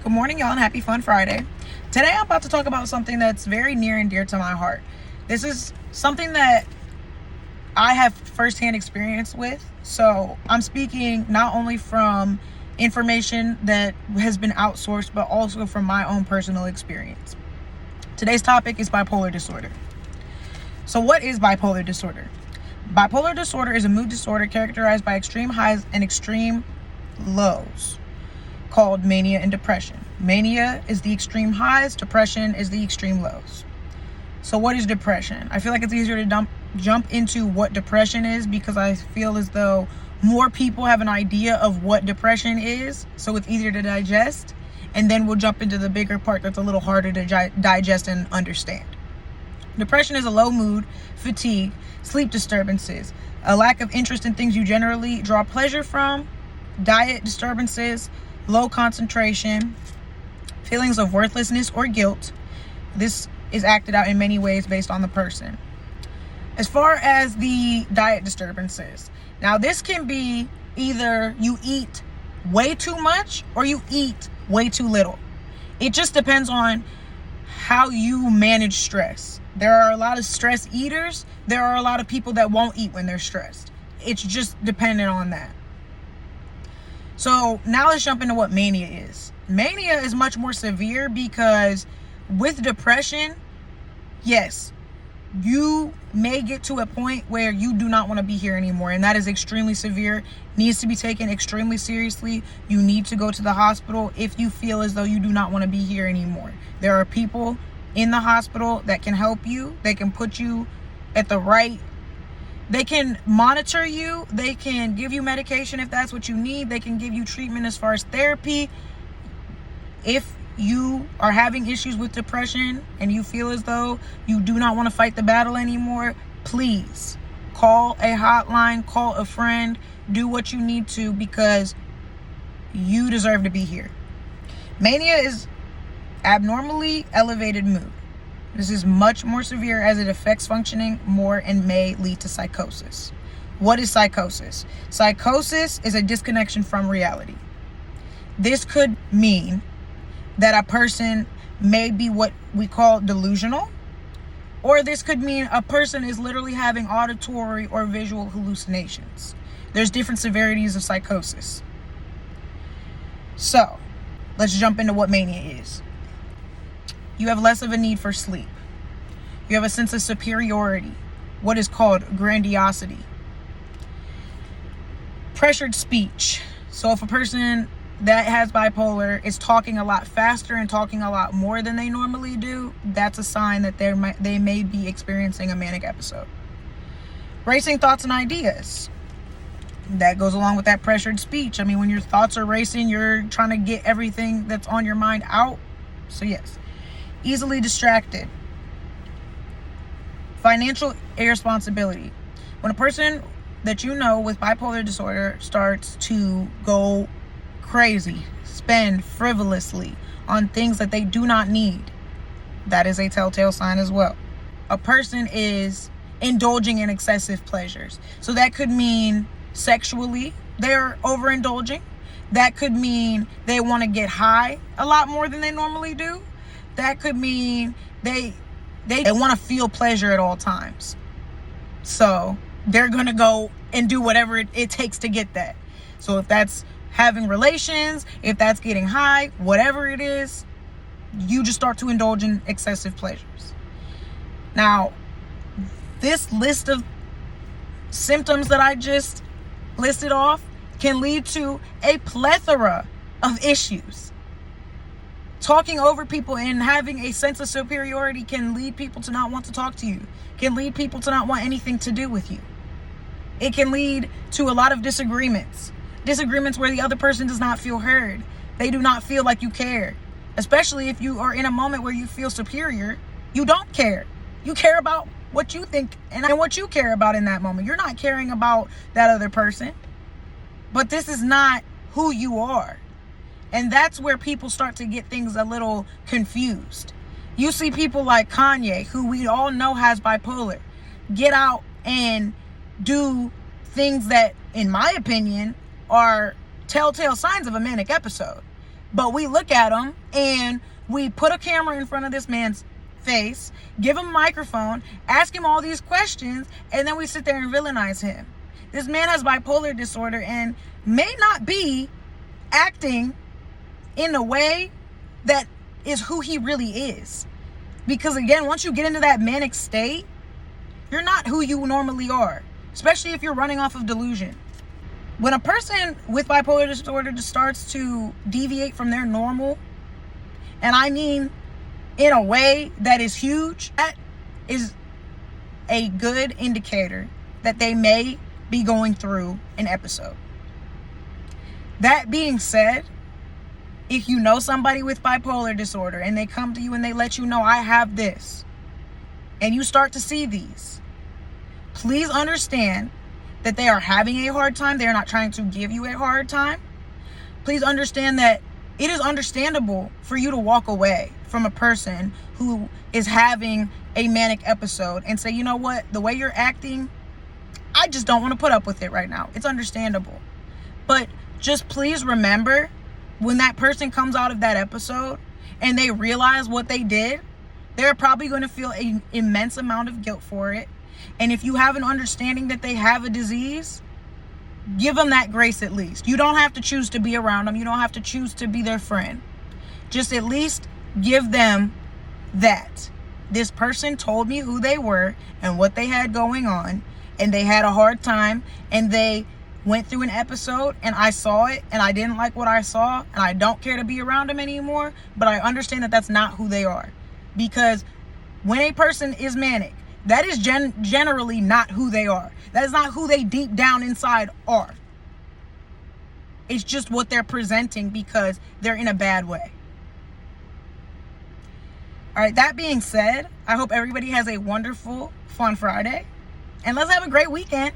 Good morning, y'all, and happy Fun Friday. Today I'm about to talk about something that's very near and dear to my heart. This is something that I have firsthand experience with. So I'm speaking not only from information that has been outsourced, but also from my own personal experience. Today's topic is bipolar disorder. So what is bipolar disorder? Bipolar disorder is a mood disorder characterized by extreme highs and extreme lows, called mania and depression. Mania is the extreme highs, depression is the extreme lows. So what is depression? I feel like it's easier to jump into what depression is because I feel as though more people have an idea of what depression is, so it's easier to digest, and then we'll jump into the bigger part that's a little harder to digest and understand. Depression is a low mood, fatigue, sleep disturbances, a lack of interest in things you generally draw pleasure from, diet disturbances, low concentration, feelings of worthlessness or guilt. This is acted out in many ways based on the person. As far as the diet disturbances, now this can be either you eat way too much or you eat way too little. It just depends on how you manage stress. There are a lot of stress eaters. There are a lot of people that won't eat when they're stressed. It's just dependent on that. So now let's jump into what mania is. Mania is much more severe because with depression, yes, you may get to a point where you do not want to be here anymore, and that is extremely severe, needs to be taken extremely seriously. You need to go to the hospital if you feel as though you do not want to be here anymore. There are people in the hospital that can help you. They can put you at the right, they can monitor you, they can give you medication if that's what you need, they can give you treatment as far as therapy. If you are having issues with depression and you feel as though you do not want to fight the battle anymore, please call a hotline, call a friend, do what you need to, because you deserve to be here. Mania is abnormally elevated mood. This is much more severe as it affects functioning more and may lead to psychosis. What is psychosis? Psychosis is a disconnection from reality. This could mean that a person may be what we call delusional, or this could mean a person is literally having auditory or visual hallucinations. There's different severities of psychosis. So, let's jump into what mania is. You have less of a need for sleep. You have a sense of superiority, what is called grandiosity. Pressured speech. So if a person that has bipolar is talking a lot faster and talking a lot more than they normally do, that's a sign that they may be experiencing a manic episode. Racing thoughts and ideas. That goes along with that pressured speech. I mean, when your thoughts are racing, you're trying to get everything that's on your mind out. So yes. Easily distracted. Financial irresponsibility. When a person that you know with bipolar disorder starts to go crazy, spend frivolously on things that they do not need, that is a telltale sign as well. A person is indulging in excessive pleasures. So that could mean sexually, they're overindulging. That could mean they want to get high a lot more than they normally do. That could mean they want to feel pleasure at all times. So they're going to go and do whatever it takes to get that. So if that's having relations, if that's getting high, whatever it is, you just start to indulge in excessive pleasures. Now, this list of symptoms that I just listed off can lead to a plethora of issues. Talking over people and having a sense of superiority can lead people to not want to talk to you, can lead people to not want anything to do with you. It can lead to a lot of disagreements where the other person does not feel heard. They do not feel like you care. Especially if you are in a moment where you feel superior, you don't care. You care about what you think and what you care about in that moment. You're not caring about that other person. But this is not who you are. And that's where people start to get things a little confused. You see people like Kanye, who we all know has bipolar, get out and do things that, in my opinion, are telltale signs of a manic episode. But we look at him and we put a camera in front of this man's face, give him a microphone, ask him all these questions, and then we sit there and villainize him. This man has bipolar disorder and may not be acting in a way that is who he really is. Because again, once you get into that manic state, you're not who you normally are, especially if you're running off of delusion. When a person with bipolar disorder just starts to deviate from their normal, and I mean in a way that is huge, that is a good indicator that they may be going through an episode. That being said, if you know somebody with bipolar disorder and they come to you and they let you know, I have this, and you start to see these, please understand that they are having a hard time. They're not trying to give you a hard time. Please understand that it is understandable for you to walk away from a person who is having a manic episode and say, you know what, the way you're acting, I just don't want to put up with it right now. It's understandable. But just please remember, when that person comes out of that episode and they realize what they did, they're probably going to feel an immense amount of guilt for it. And if you have an understanding that they have a disease, give them that grace at least. You don't have to choose to be around them. You don't have to choose to be their friend. Just at least give them that. This person told me who they were and what they had going on, and they had a hard time, and they went through an episode, and I saw it, and I didn't like what I saw, and I don't care to be around them anymore, but I understand that that's not who they are. Because when a person is manic, that is generally not who they are. That is not who they deep down inside are. It's just what they're presenting because they're in a bad way. All right, that being said, I hope everybody has a wonderful, fun Friday. And let's have a great weekend.